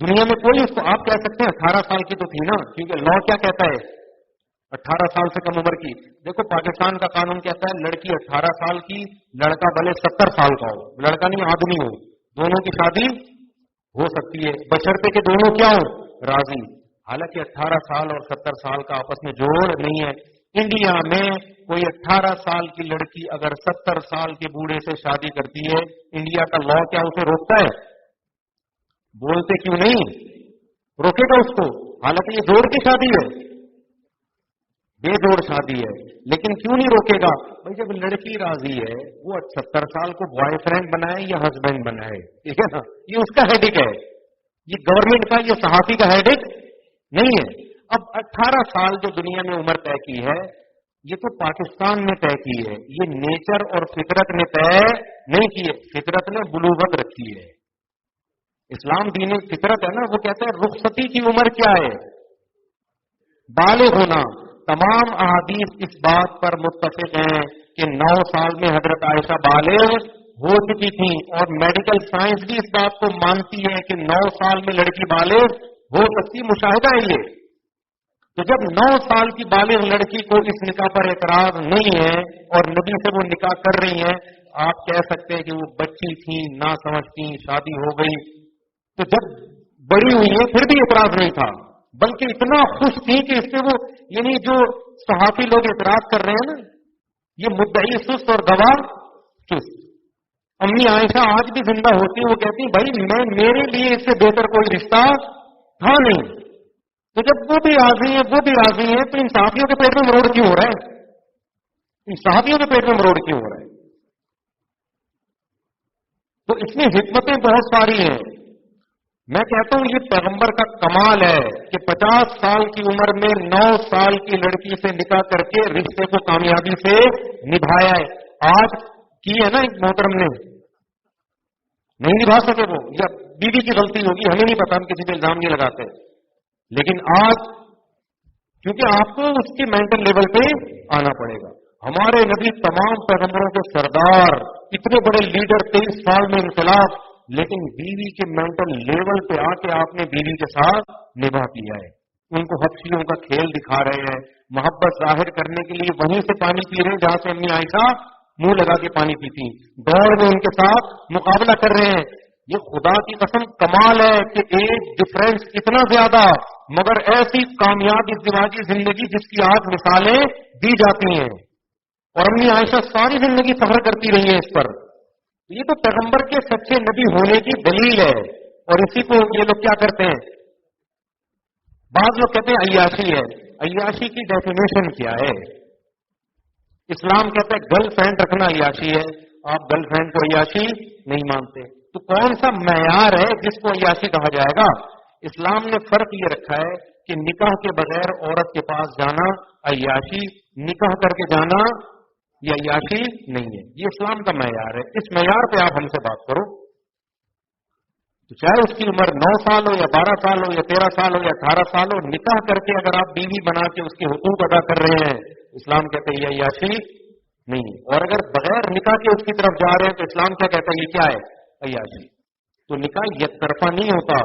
دنیا میں کوئی اس کو آپ کہہ سکتے ہیں 18 سال کی تو تھی نا، کیونکہ لا کیا کہتا ہے 18 سال سے کم عمر کی. دیکھو پاکستان کا قانون کہتا ہے لڑکی 18 سال کی، لڑکا بھلے 70 سال کا ہو، لڑکا نہیں آدمی ہو، دونوں کی شادی ہو سکتی ہے بشرطے کہ دونوں کیا ہو راضی. حالانکہ 18 سال اور 70 سال کا آپس میں جوڑ نہیں ہے. انڈیا میں کوئی 18 سال کی لڑکی اگر 70 سال کے بوڑھے سے شادی کرتی ہے، انڈیا کا لا کیا اسے روکتا ہے؟ بولتے کیوں نہیں؟ روکے گا اس کو، حالانکہ یہ جوڑ کی شادی ہے، بے جوڑ شادی ہے. لیکن کیوں نہیں روکے گا؟ بھائی جب لڑکی راضی ہے، وہ 70 سال کو بوائے فرینڈ بنائے یا ہسبینڈ بنائے، ٹھیک ہے نا، یہ اس کا ہیڈک ہے، یہ گورنمنٹ کا، یہ صحافی کا ہیڈک نہیں ہے. اب 18 سال جو دنیا میں عمر طے کی ہے، یہ تو پاکستان نے طے کی ہے، یہ نیچر اور فطرت نے طے نہیں کی ہے. فطرت نے بلوغت رکھی ہے. اسلام دین فطرت ہے نا، وہ کہتا ہے رخصتی کی عمر کیا ہے؟ بالغ ہونا. تمام احادیث اس بات پر متفق ہیں کہ 9 سال میں حضرت عائشہ بالغ ہو چکی تھی، اور میڈیکل سائنس بھی اس بات کو مانتی ہے کہ 9 سال میں لڑکی بالغ ہو سکتی. مشاہدہ ہے یہ. تو جب 9 سال کی بالغ لڑکی کو اس نکاح پر اعتراض نہیں ہے اور نبی سے وہ نکاح کر رہی ہیں، آپ کہہ سکتے ہیں کہ وہ بچی تھی، نہ سمجھ تھی، شادی ہو گئی. تو جب بڑی ہوئی ہے پھر بھی اعتراض نہیں تھا، بلکہ اتنا خوش تھی کہ اس سے وہ، یعنی جو صحافی لوگ اعتراض کر رہے ہیں نا، یہ مدعی سست اور گواہ چست. امی عائشہ آج بھی زندہ ہوتی، وہ کہتی بھائی میرے لیے اس سے بہتر کوئی رشتہ تھا نہیں. تو جب وہ بھی راضی ہیں، وہ بھی راضی ہیں، تو ان صحافیوں کے پیٹ میں مروڑ کیوں ہو رہا ہے؟ ان صحافیوں کے پیٹ میں مروڑ کیوں ہو رہا ہے؟ تو اس میں حکمتیں بہت ساری ہیں. میں کہتا ہوں یہ پیغمبر کا کمال ہے کہ 50 سال کی عمر میں 9 سال کی لڑکی سے نکاح کر کے رشتے کو کامیابی سے نبھایا ہے. آج کی ہے نا ایک محترم نے، نہیں نبھا سکے وہ، یا بیوی کی غلطی ہوگی، ہمیں نہیں پتا، ہم کسی پہ الزام نہیں لگاتے. لیکن آج کیونکہ آپ کو اس کے مینٹل لیول پہ آنا پڑے گا. ہمارے نبی تمام پیغمبروں کے سردار، اتنے بڑے لیڈر، 23 سال میں انقلاب، لیکن بیوی کے مینٹل لیول پہ آ کے آپ نے بیوی کے ساتھ نبھا دیا ہے. ان کو حبشیوں کا کھیل دکھا رہے ہیں، محبت ظاہر کرنے کے لیے وہیں سے پانی پی رہے ہیں جہاں سے امی عائشہ منہ لگا کے پانی پیتی، دوڑ میں ان کے ساتھ مقابلہ کر رہے ہیں. یہ خدا کی قسم کمال ہے کہ ایج ڈفرینس اتنا زیادہ، مگر ایسی کامیاب ازدواجی زندگی جس کی آج مثالیں دی جاتی ہیں، اور امی عائشہ ساری زندگی فخر کرتی رہی ہیں اس پر. یہ تو پیغمبر کے سچے نبی ہونے کی دلیل ہے. اور اسی کو یہ لوگ کیا کرتے ہیں، بعض لوگ کہتے ہیں عیاشی ہے. عیاشی کی ڈیفینیشن کیا ہے؟ اسلام کہتا ہے گرل فرینڈ رکھنا عیاشی ہے، آپ گرل فرینڈ کو عیاشی نہیں مانتے. تو کون سا معیار ہے جس کو عیاشی کہا جائے گا؟ اسلام نے فرق یہ رکھا ہے کہ نکاح کے بغیر عورت کے پاس جانا عیاشی، نکاح کر کے جانا یہ عیاشی نہیں ہے. یہ اسلام کا معیار ہے. اس معیار پہ آپ ہم سے بات کرو. تو چاہے اس کی عمر 9 سال ہو یا 12 سال ہو یا 13 سال ہو یا 18 سال ہو، نکاح کر کے اگر آپ بیوی بنا کے اس کے حقوق ادا کر رہے ہیں، اسلام کہتے ہیں یہ عیاشی نہیں ہے. اور اگر بغیر نکاح کے اس کی طرف جا رہے ہیں تو اسلام کیا کہتا ہے؟ یہ کیا ہے؟ عیاشی. تو نکاح یک طرفہ نہیں ہوتا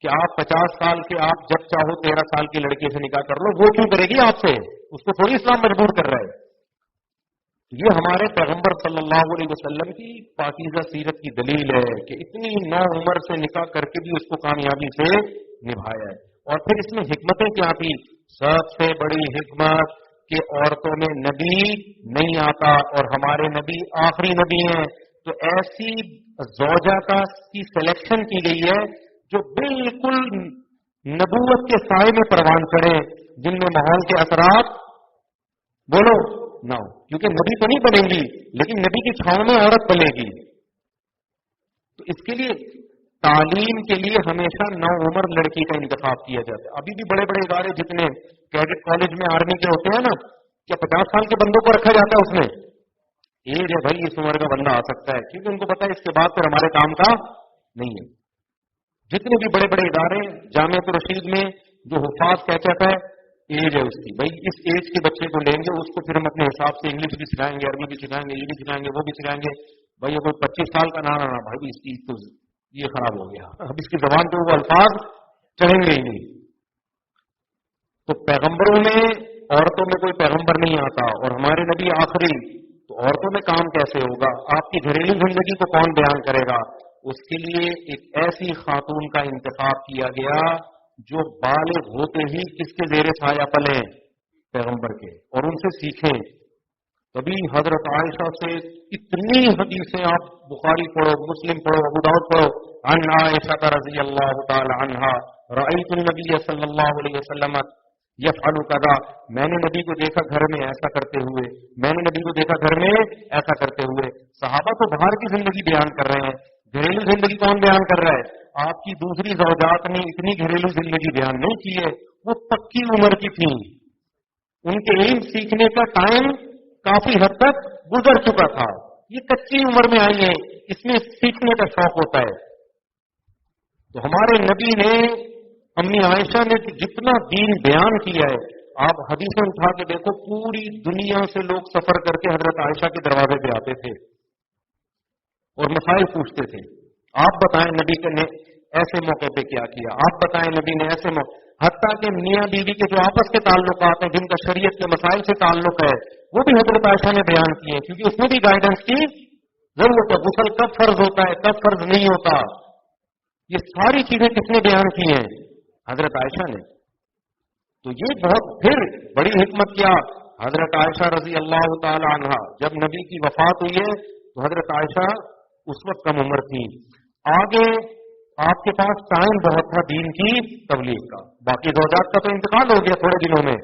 کہ آپ 50 سال کے، آپ جب چاہو 13 سال کی لڑکی سے نکاح کر لو، وہ کیوں کرے گی آپ سے؟ اس کو تھوڑی اسلام مجبور کر رہا ہے. یہ ہمارے پیغمبر صلی اللہ علیہ وسلم کی پاکیزہ سیرت کی دلیل ہے کہ اتنی نو عمر سے نکاح کر کے بھی اس کو کامیابی سے نبھایا ہے. اور پھر اس میں حکمتیں کیا تھی؟ سب سے بڑی حکمت کہ عورتوں میں نبی نہیں آتا اور ہمارے نبی آخری نبی ہیں. تو ایسی زوجہ کی سلیکشن کی گئی ہے جو بالکل نبوت کے سائے میں پروان چڑھے، جن میں ماحول کے اثرات بولو نہ ہو. کیونکہ نبی تو نہیں بنیں گی، لیکن نبی کی چھاؤں میں عورت بنے گی. تو اس کے لیے تعلیم کے لیے ہمیشہ نو عمر لڑکی کا انتخاب کیا جاتا ہے. ابھی بھی بڑے بڑے ادارے جتنے کیڈٹ کالج میں آرمی کے ہوتے ہیں نا، کیا 50 سال کے بندوں کو رکھا جاتا ہے اس میں؟ ایج ہے بھائی، اس عمر کا بندہ آ سکتا ہے، کیونکہ ان کو پتا ہے اس کے بعد پھر ہمارے کام کا نہیں ہے. جتنے بھی بڑے بڑے ادارے، جامعہ رشید میں جو حفاظ کہتا ہے ایج ہے اس کی، بھائی اس ایج کے بچے کو لیں گے، اس کو پھر ہم اپنے حساب سے انگلش بھی سکھائیں گے، عربی بھی سکھائیں گے، یہ بھی سکھائیں گے، وہ بھی سکھائیں گے. بھائی یہ کوئی 25 سال کا نہ بھائی اس کی تو یہ خراب ہو گیا، اب اس کی زبان پہ وہ الفاظ چڑھیں گے ہی نہیں. تو پیغمبروں میں عورتوں میں کوئی پیغمبر نہیں آتا اور ہمارے نبی آخری، تو عورتوں میں کام کیسے ہوگا؟ آپ کی گھریلو زندگی کو کون بیان کرے گا؟ اس کے لیے ایک ایسی خاتون کا انتخاب کیا گیا جو بالغ ہوتے ہی کس کے زیر سایہ پلیں؟ پیغمبر کے، اور ان سے سیکھیں. کبھی حضرت عائشہ سے اتنی حدیثیں، آپ بخاری پڑھو، مسلم پڑھو، ابو داؤد پڑھو، عن عائشہ رضی اللہ تعالی عنہا رأیت النبی صلی اللہ علیہ وسلم یفعل کذا، میں نے نبی کو دیکھا گھر میں ایسا کرتے ہوئے، میں نے نبی کو دیکھا گھر میں ایسا کرتے ہوئے. صحابہ تو باہر کی زندگی بیان کر رہے ہیں، گھریلو زندگی کون بیان کر رہا ہے؟ آپ کی دوسری زوجات نے اتنی گھریلو زندگی بیان نہیں کی ہے، وہ پکی عمر کی تھیں، ان کے علم سیکھنے کا ٹائم کافی حد تک گزر چکا تھا. یہ کچی عمر میں آئی ہیں، اس میں سیکھنے کا شوق ہوتا ہے. تو ہمارے نبی نے، امی عائشہ نے جتنا دین بیان کیا ہے، آپ حدیثیں اٹھا کے دیکھو، پوری دنیا سے لوگ سفر کر کے حضرت عائشہ کے دروازے پہ آتے تھے اور مسائل پوچھتے تھے. آپ بتائیں نبی نے ایسے موقع پہ کیا کیا، آپ بتائیں نبی نے ایسے موقع، حتیٰ کہ میاں بیوی کے جو آپس کے تعلقات ہیں، جن کا شریعت کے مسائل سے تعلق ہے، وہ بھی حضرت عائشہ نے بیان کیے، کیونکہ اس میں بھی گائیڈنس کی ضرورت ہے. غسل کب فرض ہوتا ہے، کب فرض نہیں ہوتا، یہ ساری چیزیں کس نے بیان کی ہیں؟ حضرت عائشہ نے. تو یہ بہت پھر بڑی حکمت کیا، حضرت عائشہ رضی اللہ تعالی عنہا جب نبی کی وفات ہوئی ہے تو حضرت عائشہ اس وقت کم عمر تھی. آگے آپ کے پاس ٹائم بہت تھا دین کی تبلیغ کا، باقی زوجات کا تو انتقال ہو گیا تھوڑے دنوں میں.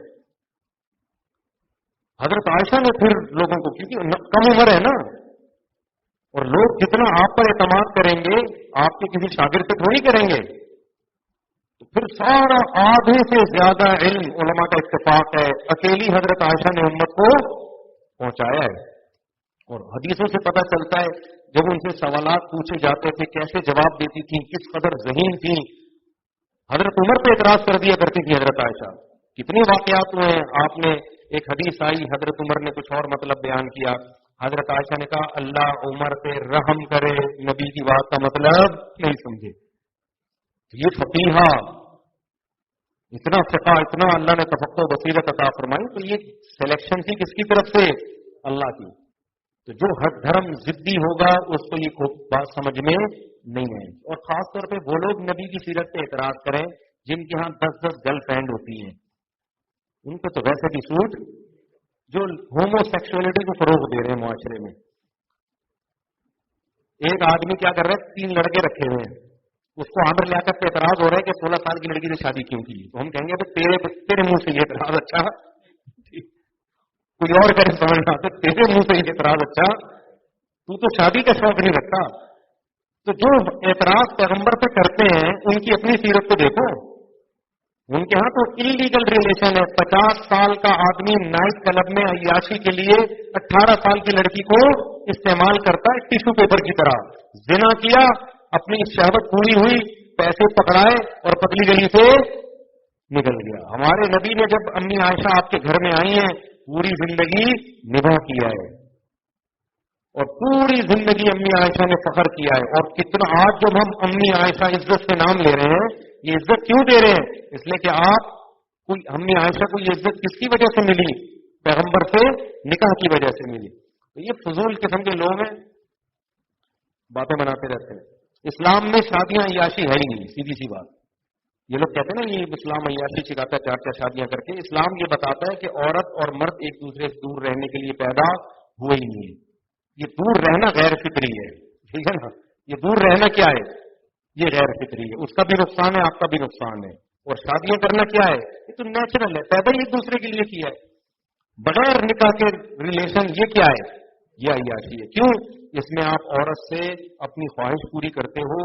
حضرت عائشہ نے پھر لوگوں کو، کیونکہ کم عمر ہے نا، اور لوگ جتنا آپ پر اعتماد کریں گے آپ کے کسی شاگرد سے تھوڑی کریں گے، تو پھر سارا آدھے سے زیادہ علم علماء کا اتفاق ہے اکیلی حضرت عائشہ نے امت کو پہنچایا ہے. اور حدیثوں سے پتہ چلتا ہے جب ان سے سوالات پوچھے جاتے تھے کیسے جواب دیتی تھیں، کس قدر ذہین تھیں. حضرت عمر پہ اعتراض کر دیا کرتی تھی حضرت عائشہ. کتنے واقعات ہوئے ہیں، آپ نے ایک حدیث آئی، حضرت عمر نے کچھ اور مطلب بیان کیا، حضرت عائشہ نے کہا اللہ عمر پہ رحم کرے، نبی کی بات کا مطلب نہیں سمجھے. یہ فقیہہ، اتنا فقہ، اتنا اللہ نے تفقہ و بصیرت عطا فرمائی. تو یہ سلیکشن تھی کس کی طرف سے؟ اللہ کی. تو جو ہر دھرم ضدی ہوگا اس کو یہ خوب بات سمجھ میں نہیں آئے. اور خاص طور پہ وہ لوگ نبی کی سیرت پہ اعتراض کریں جن کے ہاں 10 گرل فرینڈ ہوتی ہیں، ان کو تو ویسے بھی سوٹ، جو ہومو سیکسولیٹی کو فروغ دے رہے ہیں معاشرے میں. ایک آدمی کیا کر رہا ہے، 3 لڑکے رکھے ہوئے ہیں، اس کو عامر لیاقت پہ اعتراض ہو رہا ہے کہ 16 سال کی لڑکی سے شادی کیوں کی. تو ہم کہیں گے تیرے منہ سے یہ اعتراض اچھا، کوئی اور کرے سمجھنا، تو تیرے منہ سے یہ اعتراض اچھا، تو شادی کا شوق نہیں رکھتا. تو جو اعتراض پیغمبر پہ کرتے ہیں ان کی اپنی سیرت کو دیکھو، ان کے ہاں تو انلیگل ریلیشن ہے. 50 سال کا آدمی نائٹ کلب میں عیاشی کے لیے 18 سال کی لڑکی کو استعمال کرتا ہے ٹیشو پیپر کی طرح. زنا کیا، اپنی شہوت پوری ہوئی، پیسے پکڑائے اور پتلی گلی سے نکل گیا. ہمارے نبی نے جب امی عائشہ آپ کے گھر میں آئی ہیں پوری زندگی نبھا کیا ہے، اور پوری زندگی امی عائشہ نے فخر کیا ہے. اور کتنا آج جب ہم امی عائشہ عزت سے نام لے رہے ہیں، یہ عزت کیوں دے رہے ہیں؟ اس لیے کہ آپ کوئی امی عائشہ کو یہ عزت کس کی وجہ سے ملی؟ پیغمبر سے نکاح کی وجہ سے ملی. تو یہ فضول قسم کے لوگ ہیں، باتیں بناتے رہتے ہیں. اسلام میں شادیاں عیاشی ہے ہی نہیں، سیدھی سی بات. یہ لوگ کہتے ہیں نا یہ اسلام عیاشی سکھاتا ہے 4 شادیاں کر کے. اسلام یہ بتاتا ہے کہ عورت اور مرد ایک دوسرے سے دور رہنے کے لیے پیدا ہوئے ہی نہیں ہے. یہ دور رہنا غیر فطری ہے، ٹھیک ہے نا. یہ دور رہنا کیا ہے؟ یہ غیر فطری ہے، اس کا بھی نقصان ہے، آپ کا بھی نقصان ہے. اور شادیاں کرنا کیا ہے؟ یہ تو نیچرل ہے، پیدا ہی ایک دوسرے کے لیے کیا ہے. بغیر نکاح کے ریلیشن یہ کیا ہے؟ یہ عیاشی ہے. کیوں؟ اس میں آپ عورت سے اپنی خواہش پوری کرتے ہو،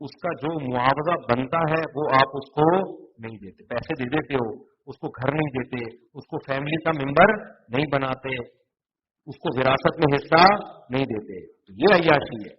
اس کا جو معاوضہ بنتا ہے وہ آپ اس کو نہیں دیتے. پیسے دے دیتے ہو، اس کو گھر نہیں دیتے، اس کو فیملی کا ممبر نہیں بناتے، اس کو وراثت میں حصہ نہیں دیتے. تو یہ عیاشی ہے.